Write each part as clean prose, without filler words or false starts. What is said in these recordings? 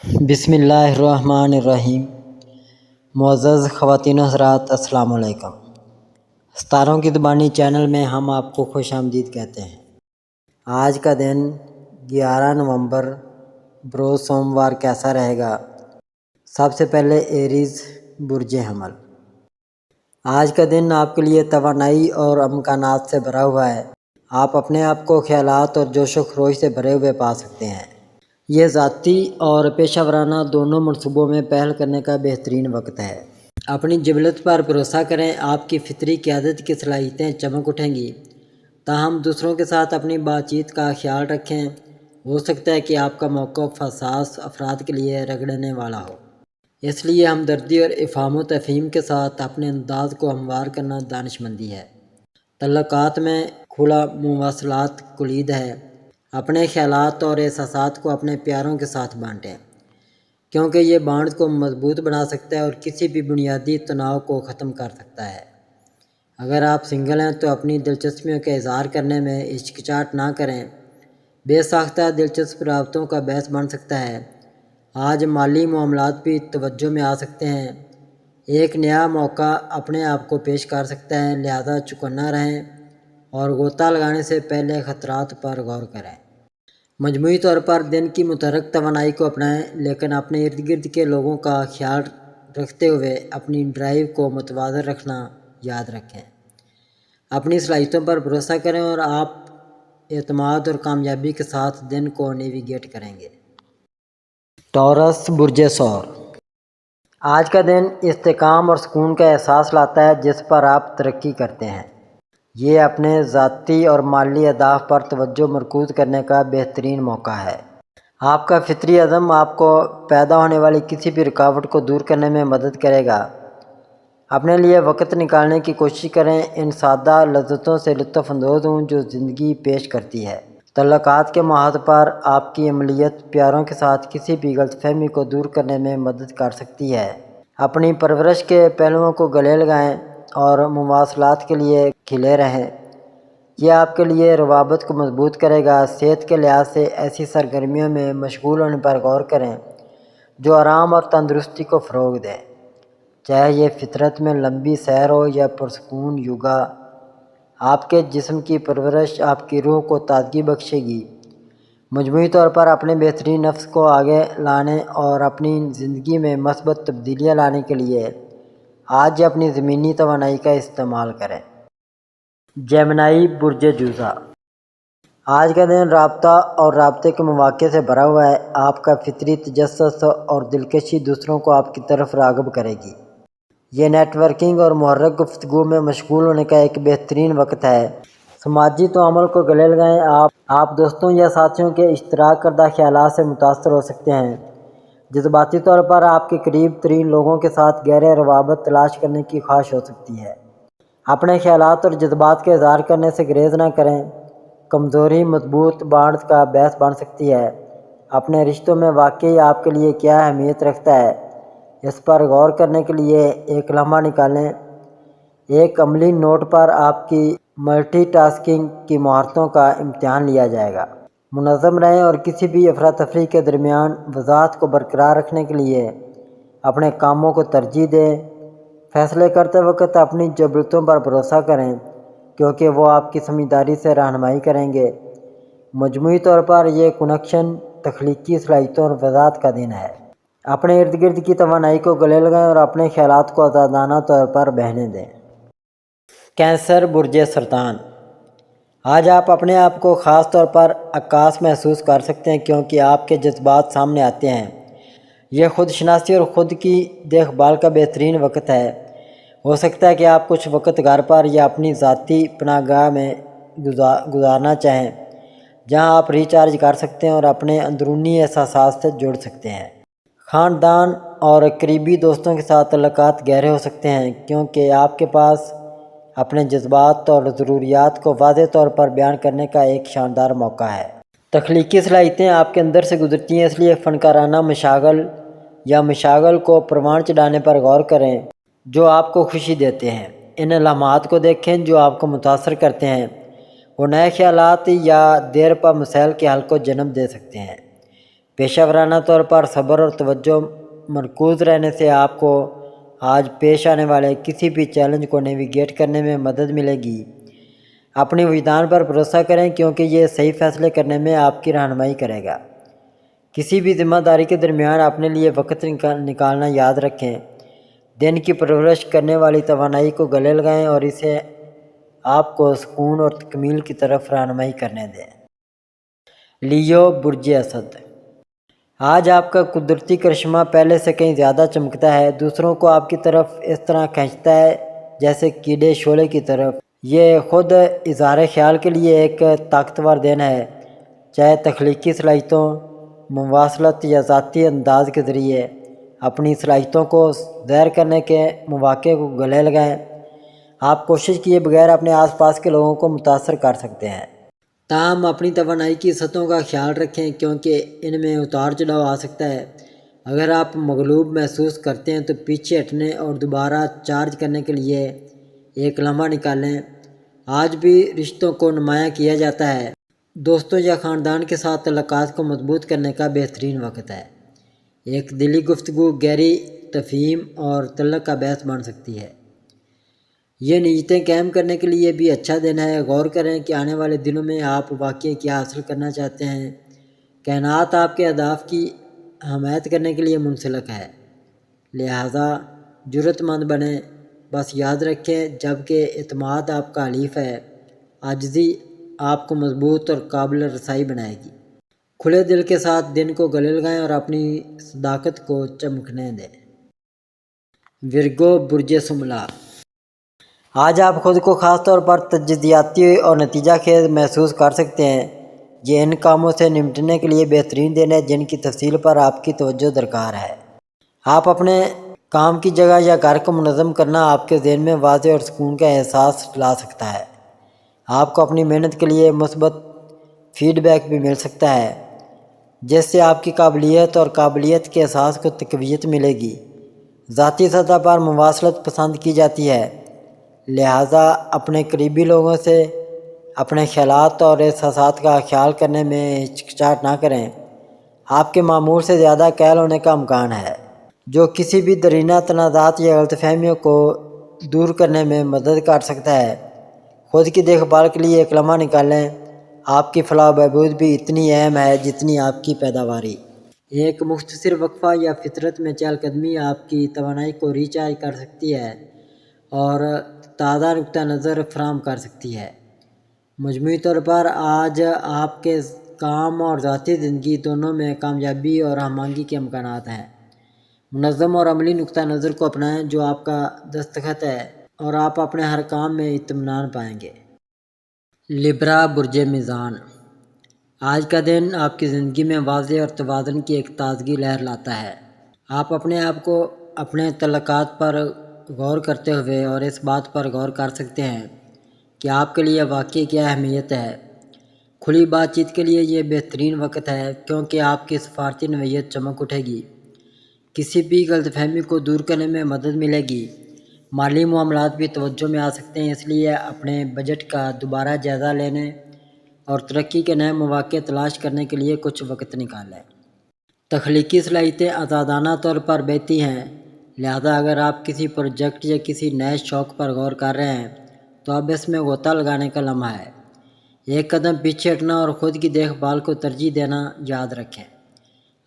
بسم اللہ الرحمن الرحیم۔ معزز خواتین و حضرات، السلام علیکم۔ ستاروں کی زبانی چینل میں ہم آپ کو خوش آمدید کہتے ہیں۔ آج کا دن 11 نومبر بروز سوموار کیسا رہے گا؟ سب سے پہلے ایریز برج حمل۔ آج کا دن آپ کے لیے توانائی اور امکانات سے بھرا ہوا ہے۔ آپ اپنے آپ کو خیالات اور جوش و خروش سے بھرے ہوئے پا سکتے ہیں۔ یہ ذاتی اور پیشہ ورانہ دونوں منصوبوں میں پہل کرنے کا بہترین وقت ہے۔ اپنی جبلت پر بھروسہ کریں، آپ کی فطری قیادت کی صلاحیتیں چمک اٹھیں گی۔ تاہم دوسروں کے ساتھ اپنی بات چیت کا خیال رکھیں، ہو سکتا ہے کہ آپ کا موقف حساس افراد کے لیے رگڑنے والا ہو، اس لیے ہمدردی اور افہام و تفہیم کے ساتھ اپنے انداز کو ہموار کرنا دانشمندی ہے۔ تعلقات میں کھلا مواصلات کلید ہے۔ اپنے خیالات اور احساسات کو اپنے پیاروں کے ساتھ بانٹیں، کیونکہ یہ بانڈ کو مضبوط بنا سکتا ہے اور کسی بھی بنیادی تناؤ کو ختم کر سکتا ہے۔ اگر آپ سنگل ہیں تو اپنی دلچسپیوں کا اظہار کرنے میں ہچکچاہٹ نہ کریں۔ بے ساختہ دلچسپ رابطوں کا باعث بن سکتا ہے۔ آج مالی معاملات بھی توجہ میں آ سکتے ہیں۔ ایک نیا موقع اپنے آپ کو پیش کر سکتا ہے، لہذا چوکنا رہیں اور غوطہ لگانے سے پہلے خطرات پر غور کریں۔ مجموعی طور پر دن کی متحرک توانائی کو اپنائیں، لیکن اپنے ارد گرد کے لوگوں کا خیال رکھتے ہوئے اپنی ڈرائیو کو متوازن رکھنا یاد رکھیں۔ اپنی صلاحیتوں پر بھروسہ کریں اور آپ اعتماد اور کامیابی کے ساتھ دن کو نیویگیٹ کریں گے۔ ٹورس برج ثور۔ آج کا دن استحکام اور سکون کا احساس لاتا ہے جس پر آپ ترقی کرتے ہیں۔ یہ اپنے ذاتی اور مالی اہداف پر توجہ مرکوز کرنے کا بہترین موقع ہے۔ آپ کا فطری عزم آپ کو پیدا ہونے والی کسی بھی رکاوٹ کو دور کرنے میں مدد کرے گا۔ اپنے لیے وقت نکالنے کی کوشش کریں، ان سادہ لذتوں سے لطف اندوز ہوں جو زندگی پیش کرتی ہے۔ تعلقات کے محاذ پر آپ کی عملیت پیاروں کے ساتھ کسی بھی غلط فہمی کو دور کرنے میں مدد کر سکتی ہے۔ اپنی پرورش کے پہلوؤں کو گلے لگائیں اور مواصلات کے لیے کھلے رہیں۔ یہ آپ کے لیے روابط کو مضبوط کرے گا۔ صحت کے لحاظ سے ایسی سرگرمیوں میں مشغول ہونے پر غور کریں جو آرام اور تندرستی کو فروغ دیں، چاہے یہ فطرت میں لمبی سیر ہو یا پرسکون یوگا۔ آپ کے جسم کی پرورش آپ کی روح کو تازگی بخشے گی۔ مجموعی طور پر اپنے بہترین نفس کو آگے لانے اور اپنی زندگی میں مثبت تبدیلیاں لانے کے لیے آج اپنی زمینی توانائی کا استعمال کریں۔ جیمنائی برج جوزا۔ آج کا دن رابطہ اور رابطے کے مواقع سے بھرا ہوا ہے۔ آپ کا فطری تجسس اور دلکشی دوسروں کو آپ کی طرف راغب کرے گی۔ یہ نیٹ ورکنگ اور محرک گفتگو میں مشغول ہونے کا ایک بہترین وقت ہے۔ سماجی تعامل کو گلے لگائیں۔ آپ دوستوں یا ساتھیوں کے اشتراک کردہ خیالات سے متاثر ہو سکتے ہیں۔ جذباتی طور پر آپ کے قریب ترین لوگوں کے ساتھ گہرے روابط تلاش کرنے کی خواہش ہو سکتی ہے۔ اپنے خیالات اور جذبات کا اظہار کرنے سے گریز نہ کریں۔ کمزوری مضبوط بانڈ کا باعث بن سکتی ہے۔ اپنے رشتوں میں واقعی آپ کے لیے کیا اہمیت رکھتا ہے، اس پر غور کرنے کے لیے ایک لمحہ نکالیں۔ ایک عملی نوٹ پر آپ کی ملٹی ٹاسکنگ کی مہارتوں کا امتحان لیا جائے گا۔ منظم رہیں اور کسی بھی افراتفری کے درمیان وضاحت کو برقرار رکھنے کے لیے اپنے کاموں کو ترجیح دیں۔ فیصلے کرتے وقت اپنی جبلتوں پر بھروسہ کریں کیونکہ وہ آپ کی سمجھداری سے رہنمائی کریں گے۔ مجموعی طور پر یہ کنکشن تخلیقی صلاحیتوں اور وضاحت کا دن ہے۔ اپنے ارد گرد کی توانائی کو گلے لگائیں اور اپنے خیالات کو آزادانہ طور پر بہنے دیں۔ کینسر برج سرطان۔ آج آپ اپنے آپ کو خاص طور پر عکاس محسوس کر سکتے ہیں کیونکہ آپ کے جذبات سامنے آتے ہیں۔ یہ خود شناسی اور خود کی دیکھ بھال کا بہترین وقت ہے۔ ہو سکتا ہے کہ آپ کچھ وقت گھر پر یا اپنی ذاتی پناہ گاہ میں گزارنا چاہیں، جہاں آپ ریچارج کر سکتے ہیں اور اپنے اندرونی احساسات سے جڑ سکتے ہیں۔ خاندان اور قریبی دوستوں کے ساتھ تعلقات گہرے ہو سکتے ہیں کیونکہ آپ کے پاس اپنے جذبات اور ضروریات کو واضح طور پر بیان کرنے کا ایک شاندار موقع ہے۔ تخلیقی صلاحیتیں آپ کے اندر سے گزرتی ہیں، اس لیے فنکارانہ مشاغل یا مشاغل کو پروان چڑھانے پر غور کریں جو آپ کو خوشی دیتے ہیں۔ ان علامات کو دیکھیں جو آپ کو متاثر کرتے ہیں، وہ نئے خیالات یا دیر پا مسائل کے حل کو جنم دے سکتے ہیں۔ پیشہ ورانہ طور پر صبر اور توجہ مرکوز رہنے سے آپ کو آج پیش آنے والے کسی بھی چیلنج کو نیویگیٹ کرنے میں مدد ملے گی۔ اپنی وجدان پر بھروسہ کریں کیونکہ یہ صحیح فیصلے کرنے میں آپ کی رہنمائی کرے گا۔ کسی بھی ذمہ داری کے درمیان اپنے لیے وقت نکالنا یاد رکھیں۔ دن کی پرورش کرنے والی توانائی کو گلے لگائیں اور اسے آپ کو سکون اور تکمیل کی طرف رہنمائی کرنے دیں۔ لیو، برج اسد۔ آج آپ کا قدرتی کرشمہ پہلے سے کہیں زیادہ چمکتا ہے، دوسروں کو آپ کی طرف اس طرح کھینچتا ہے جیسے کیڑے شعلے کی طرف۔ یہ خود اظہار خیال کے لیے ایک طاقتور دن ہے، چاہے تخلیقی صلاحیتوں، مواصلت یا ذاتی انداز کے ذریعے اپنی صلاحیتوں کو ظاہر کرنے کے مواقع کو گلے لگائیں۔ آپ کوشش کیے بغیر اپنے آس پاس کے لوگوں کو متاثر کر سکتے ہیں، تاہم اپنی توانائی کی سطحوں کا خیال رکھیں کیونکہ ان میں اتار چڑھاؤ آ سکتا ہے۔ اگر آپ مغلوب محسوس کرتے ہیں تو پیچھے ہٹنے اور دوبارہ چارج کرنے کے لیے ایک لمحہ نکالیں۔ آج بھی رشتوں کو نمایاں کیا جاتا ہے۔ دوستوں یا خاندان کے ساتھ تعلقات کو مضبوط کرنے کا بہترین وقت ہے۔ ایک دلی گفتگو گہری تفہیم اور تعلق کا باعث بن سکتی ہے۔ یہ نیتیں قائم کرنے کے لیے بھی اچھا دن ہے۔ غور کریں کہ آنے والے دنوں میں آپ واقعی کیا حاصل کرنا چاہتے ہیں۔ کائنات آپ کے اہداف کی حمایت کرنے کے لیے منسلک ہے، لہذا جرأت مند بنیں۔ بس یاد رکھیں، جب کہ اعتماد آپ کا حلیف ہے، عاجزی آپ کو مضبوط اور قابل رسائی بنائے گی۔ کھلے دل کے ساتھ دن کو گلے لگائیں اور اپنی صداقت کو چمکنے دیں۔ ورگو، برج شملہ۔ آج آپ خود کو خاص طور پر تجدیداتی اور نتیجہ خیز محسوس کر سکتے ہیں۔ یہ ان کاموں سے نمٹنے کے لیے بہترین دن ہے جن کی تفصیل پر آپ کی توجہ درکار ہے۔ آپ اپنے کام کی جگہ یا گھر کو منظم کرنا آپ کے ذہن میں واضح اور سکون کا احساس لا سکتا ہے۔ آپ کو اپنی محنت کے لیے مثبت فیڈ بیک بھی مل سکتا ہے، جس سے آپ کی قابلیت اور قابلیت کے احساس کو تقویت ملے گی۔ ذاتی سطح پر مواصلت پسند کی جاتی ہے، لہذا اپنے قریبی لوگوں سے اپنے خیالات اور احساسات کا خیال کرنے میں ہچکچاہٹ نہ کریں۔ آپ کے معمول سے زیادہ قائل ہونے کا امکان ہے، جو کسی بھی درینہ تنازعات یا غلط فہمیوں کو دور کرنے میں مدد کر سکتا ہے۔ خود کی دیکھ بھال کے لیے ایک لمحہ نکالیں۔ آپ کی فلاح و بہبود بھی اتنی اہم ہے جتنی آپ کی پیداواری۔ ایک مختصر وقفہ یا فطرت میں چہل قدمی آپ کی توانائی کو ریچارج کر سکتی ہے اور تازہ نقطہ نظر فراہم کر سکتی ہے۔ مجموعی طور پر آج آپ کے کام اور ذاتی زندگی دونوں میں کامیابی اور ہم آہنگی کے امکانات ہیں۔ منظم اور عملی نقطہ نظر کو اپنائیں جو آپ کا دستخط ہے اور آپ اپنے ہر کام میں اطمینان پائیں گے۔ لبرا، برج میزان۔ آج کا دن آپ کی زندگی میں واضح اور توازن کی ایک تازگی لہر لاتا ہے۔ آپ اپنے آپ کو اپنے تعلقات پر غور کرتے ہوئے اور اس بات پر غور کر سکتے ہیں کہ آپ کے لیے واقعی کیا اہمیت ہے۔ کھلی بات چیت کے لیے یہ بہترین وقت ہے کیونکہ آپ کی سفارتی نوعیت چمک اٹھے گی۔ کسی بھی غلط فہمی کو دور کرنے میں مدد ملے گی۔ مالی معاملات بھی توجہ میں آ سکتے ہیں، اس لیے اپنے بجٹ کا دوبارہ جائزہ لینے اور ترقی کے نئے مواقع تلاش کرنے کے لیے کچھ وقت نکالیں۔ تخلیقی صلاحیتیں آزادانہ طور پر بہتی ہیں، لہذا اگر آپ کسی پروجیکٹ یا کسی نئے شوق پر غور کر رہے ہیں تو اب اس میں غوطہ لگانے کا لمحہ ہے۔ ایک قدم پیچھے ہٹنا اور خود کی دیکھ بھال کو ترجیح دینا یاد رکھیں۔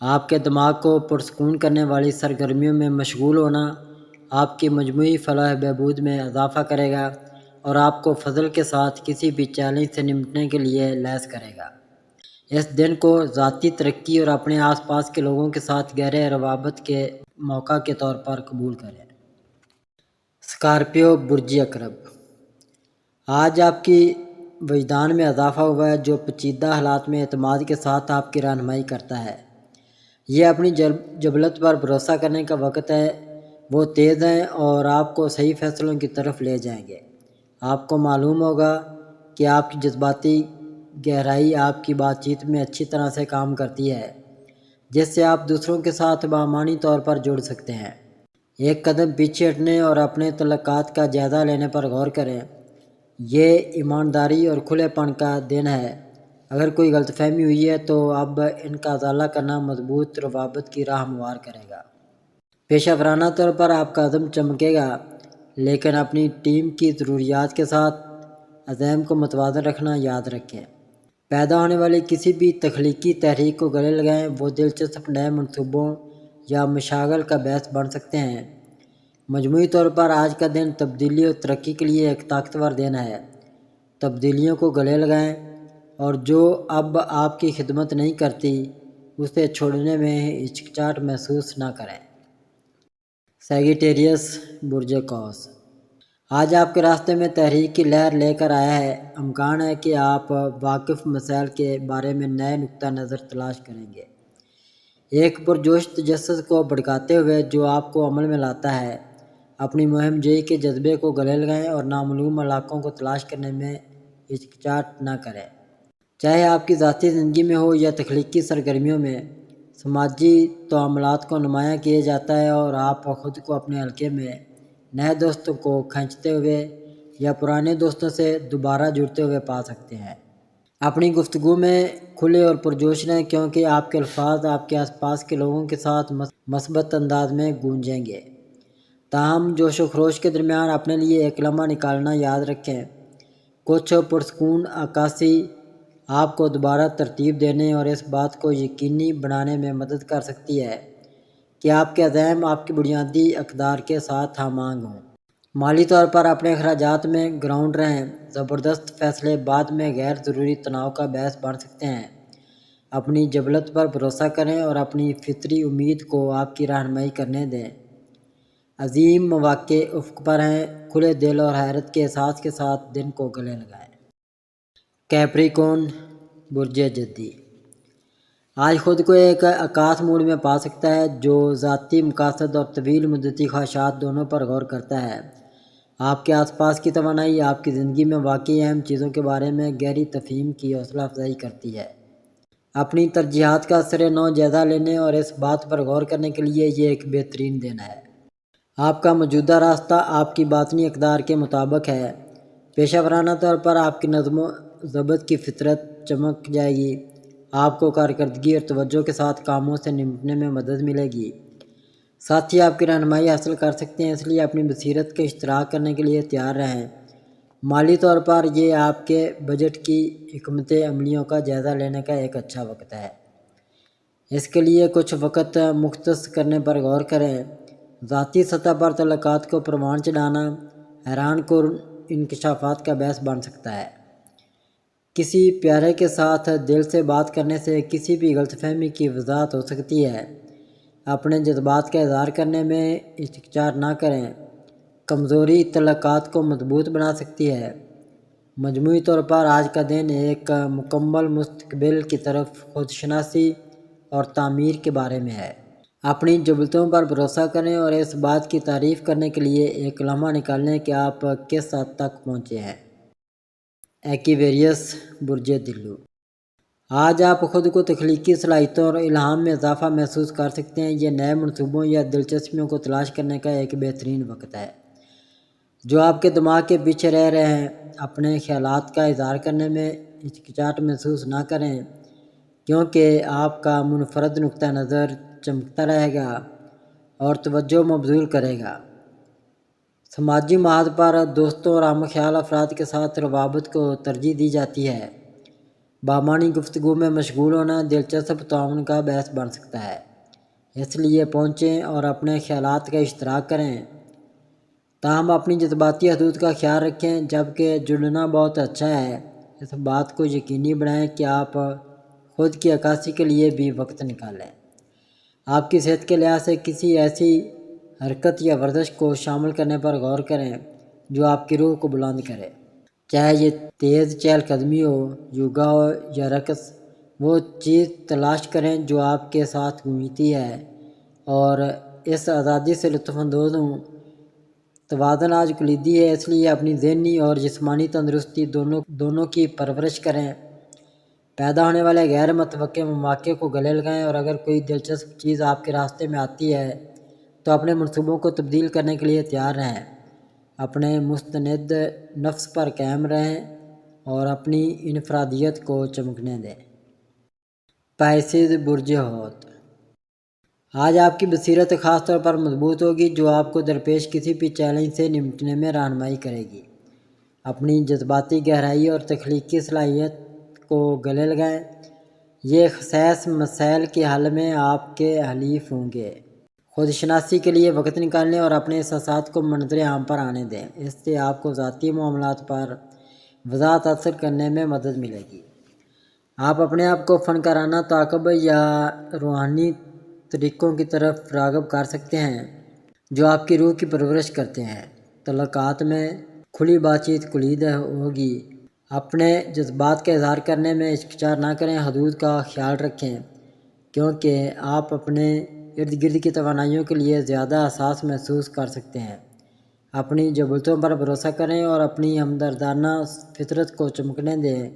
آپ کے دماغ کو پرسکون کرنے والی سرگرمیوں میں مشغول ہونا آپ کی مجموعی فلاح و بہبود میں اضافہ کرے گا اور آپ کو فضل کے ساتھ کسی بھی چیلنج سے نمٹنے کے لیے لیس کرے گا۔ اس دن کو ذاتی ترقی اور اپنے آس پاس کے لوگوں کے ساتھ گہرے روابط کے موقع کے طور پر قبول کریں۔ اسکارپیو، برج عقرب۔ آج آپ کی وجدان میں اضافہ ہوا ہے جو پیچیدہ حالات میں اعتماد کے ساتھ آپ کی رہنمائی کرتا ہے۔ یہ اپنی جبلت پر بھروسہ کرنے کا وقت ہے۔ وہ تیز ہیں اور آپ کو صحیح فیصلوں کی طرف لے جائیں گے۔ آپ کو معلوم ہوگا کہ آپ کی جذباتی گہرائی آپ کی بات چیت میں اچھی طرح سے کام کرتی ہے، جس سے آپ دوسروں کے ساتھ بامعنی طور پر جڑ سکتے ہیں۔ ایک قدم پیچھے ہٹنے اور اپنے تعلقات کا جائزہ لینے پر غور کریں۔ یہ ایمانداری اور کھلے پن کا دن ہے۔ اگر کوئی غلط فہمی ہوئی ہے تو اب ان کا ازالہ کرنا مضبوط روابط کی راہ ہموار کرے گا۔ پیشہ ورانہ طور پر آپ کا عزم چمکے گا، لیکن اپنی ٹیم کی ضروریات کے ساتھ عزائم کو متوازن رکھنا یاد رکھیں۔ پیدا ہونے والی کسی بھی تخلیقی تحریک کو گلے لگائیں، وہ دلچسپ نئے منصوبوں یا مشاغل کا باعث بن سکتے ہیں۔ مجموعی طور پر آج کا دن تبدیلی اور ترقی کے لیے ایک طاقتور دن ہے۔ تبدیلیوں کو گلے لگائیں اور جو اب آپ کی خدمت نہیں کرتی اسے چھوڑنے میں ہچکچاہٹ محسوس نہ کریں۔ سیگیٹیریس برج قوس آج آپ کے راستے میں تحریک کی لہر لے کر آیا ہے۔ امکان ہے کہ آپ واقف مسائل کے بارے میں نئے نقطہ نظر تلاش کریں گے۔ ایک پرجوش تجسس کو بھڑکاتے ہوئے جو آپ کو عمل میں لاتا ہے۔ اپنی مہم جوئی کے جذبے کو گلے لگائیں اور نامعلوم علاقوں کو تلاش کرنے میں ہچکچاہٹ نہ کریں۔ چاہے آپ کی ذاتی زندگی میں ہو یا تخلیقی سرگرمیوں میں، سماجی تعاملات کو نمایاں کیا جاتا ہے اور آپ خود کو اپنے حلقے میں نئے دوستوں کو کھینچتے ہوئے یا پرانے دوستوں سے دوبارہ جڑتے ہوئے پا سکتے ہیں۔ اپنی گفتگو میں کھلے اور پرجوش رہیں کیونکہ آپ کے الفاظ آپ کے آس پاس کے لوگوں کے ساتھ مثبت انداز میں گونجیں گے۔ تاہم جوش و خروش کے درمیان اپنے لیے ایک لمحہ نکالنا یاد رکھیں۔ کچھ پرسکون عکاسی آپ کو دوبارہ ترتیب دینے اور اس بات کو یقینی بنانے میں مدد کر سکتی ہے کہ آپ کے عزائم آپ کی بنیادی اقدار کے ساتھ ہم آہنگ ہوں۔ مالی طور پر اپنے اخراجات میں گراؤنڈ رہیں۔ زبردست فیصلے بعد میں غیر ضروری تناؤ کا باعث بن سکتے ہیں۔ اپنی جبلت پر بھروسہ کریں اور اپنی فطری امید کو آپ کی رہنمائی کرنے دیں۔ عظیم مواقع افق پر ہیں، کھلے دل اور حیرت کے احساس کے ساتھ دن کو گلے لگائیں۔ کیپریکون برج جدی آج خود کو ایک عکاس موڈ میں پا سکتا ہے جو ذاتی مقاصد اور طویل مدتی خواہشات دونوں پر غور کرتا ہے۔ آپ کے آس پاس کی توانائی آپ کی زندگی میں واقعی اہم چیزوں کے بارے میں گہری تفہیم کی حوصلہ افزائی کرتی ہے۔ اپنی ترجیحات کا سرِ نو جائزہ لینے اور اس بات پر غور کرنے کے لیے یہ ایک بہترین دن ہے۔ آپ کا موجودہ راستہ آپ کی باطنی اقدار کے مطابق ہے۔ پیشہ ورانہ طور پر آپ کی نظم و ضبط کی فطرت چمک جائے گی۔ آپ کو کارکردگی اور توجہ کے ساتھ کاموں سے نمٹنے میں مدد ملے گی۔ ساتھی آپ کی رہنمائی حاصل کر سکتے ہیں، اس لیے اپنی بصیرت کا اشتراک کرنے کے لیے تیار رہیں۔ مالی طور پر یہ آپ کے بجٹ کی حکمت عملیوں کا جائزہ لینے کا ایک اچھا وقت ہے۔ اس کے لیے کچھ وقت مختص کرنے پر غور کریں۔ ذاتی سطح پر تعلقات کو پروان چڑھانا حیران کن انکشافات کا باعث بن سکتا ہے۔ کسی پیارے کے ساتھ دل سے بات کرنے سے کسی بھی غلط فہمی کی وضاحت ہو سکتی ہے۔ اپنے جذبات کا اظہار کرنے میں ہچکچاہٹ نہ کریں۔ کمزوری تعلقات کو مضبوط بنا سکتی ہے۔ مجموعی طور پر آج کا دن ایک مکمل مستقبل کی طرف خودشناسی اور تعمیر کے بارے میں ہے۔ اپنی جبلتوں پر بھروسہ کریں اور اس بات کی تعریف کرنے کے لیے ایک لمحہ نکالیں کہ آپ کس حد تک پہنچے ہیں۔ ایکویریس برج دلو آج آپ خود کو تخلیقی صلاحیتوں اور الہام میں اضافہ محسوس کر سکتے ہیں۔ یہ نئے منصوبوں یا دلچسپیوں کو تلاش کرنے کا ایک بہترین وقت ہے جو آپ کے دماغ کے پیچھے رہ رہے ہیں۔ اپنے خیالات کا اظہار کرنے میں ہچکچاہٹ محسوس نہ کریں کیونکہ آپ کا منفرد نقطہ نظر چمکتا رہے گا اور توجہ مبذول کرے گا۔ سماجی محاذ پر دوستوں اور ہم خیال افراد کے ساتھ روابط کو ترجیح دی جاتی ہے۔ بامعنی گفتگو میں مشغول ہونا دلچسپ تعاون کا باعث بن سکتا ہے، اس لیے پہنچیں اور اپنے خیالات کا اشتراک کریں۔ تاہم اپنی جذباتی حدود کا خیال رکھیں۔ جبکہ جڑنا بہت اچھا ہے، اس بات کو یقینی بنائیں کہ آپ خود کی عکاسی کے لیے بھی وقت نکالیں۔ آپ کی صحت کے لحاظ سے کسی ایسی حرکت یا ورزش کو شامل کرنے پر غور کریں جو آپ کی روح کو بلند کرے۔ چاہے یہ تیز چہل قدمی ہو، یوگا ہو یا رقص، وہ چیز تلاش کریں جو آپ کے ساتھ گونجتی ہے اور اس آزادی سے لطف اندوز ہوں۔ توازن آج کلیدی ہے، اس لیے اپنی ذہنی اور جسمانی تندرستی دونوں کی پرورش کریں۔ پیدا ہونے والے غیر متوقع مواقع کو گلے لگائیں اور اگر کوئی دلچسپ چیز آپ کے راستے میں آتی ہے تو اپنے منصوبوں کو تبدیل کرنے کے لیے تیار رہیں۔ اپنے مستند نفس پر قائم رہیں اور اپنی انفرادیت کو چمکنے دیں۔ پیسز برج ہوت، آج آپ کی بصیرت خاص طور پر مضبوط ہوگی جو آپ کو درپیش کسی بھی چیلنج سے نمٹنے میں رہنمائی کرے گی۔ اپنی جذباتی گہرائی اور تخلیقی صلاحیت کو گلے لگائیں، یہ حساس مسائل کے حل میں آپ کے حلیف ہوں گے۔ خود شناسی کے لیے وقت نکالیں اور اپنے احساسات کو منظر عام پر آنے دیں، اس سے آپ کو ذاتی معاملات پر وضاحت حاصل کرنے میں مدد ملے گی۔ آپ اپنے آپ کو فنکارانہ تعاقب یا روحانی طریقوں کی طرف راغب کر سکتے ہیں جو آپ کی روح کی پرورش کرتے ہیں۔ تعلقات میں کھلی بات چیت کلید ہوگی۔ اپنے جذبات کا اظہار کرنے میں ہچکچاہٹ نہ کریں، حدود کا خیال رکھیں کیونکہ آپ اپنے ارد گرد کی توانائیوں کے لیے زیادہ حساس محسوس کر سکتے ہیں۔ اپنی جبلتوں پر بھروسہ کریں اور اپنی ہمدردانہ فطرت کو چمکنے دیں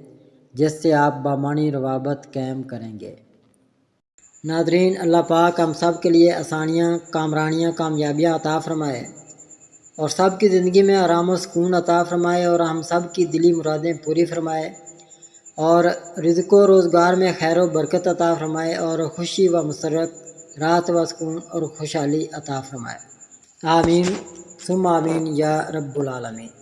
جس سے آپ بامانی روابط قائم کریں گے۔ ناظرین، اللہ پاک ہم سب کے لیے آسانیاں، کامرانیاں، کامیابیاں عطا فرمائے اور سب کی زندگی میں آرام و سکون عطا فرمائے اور ہم سب کی دلی مرادیں پوری فرمائے اور رزق و روزگار میں خیر و برکت عطا فرمائے اور خوشی و مسرت، راحت و سکون اور خوشحالی عطا فرمائے۔ آمین ثم آمین یا رب العالمین۔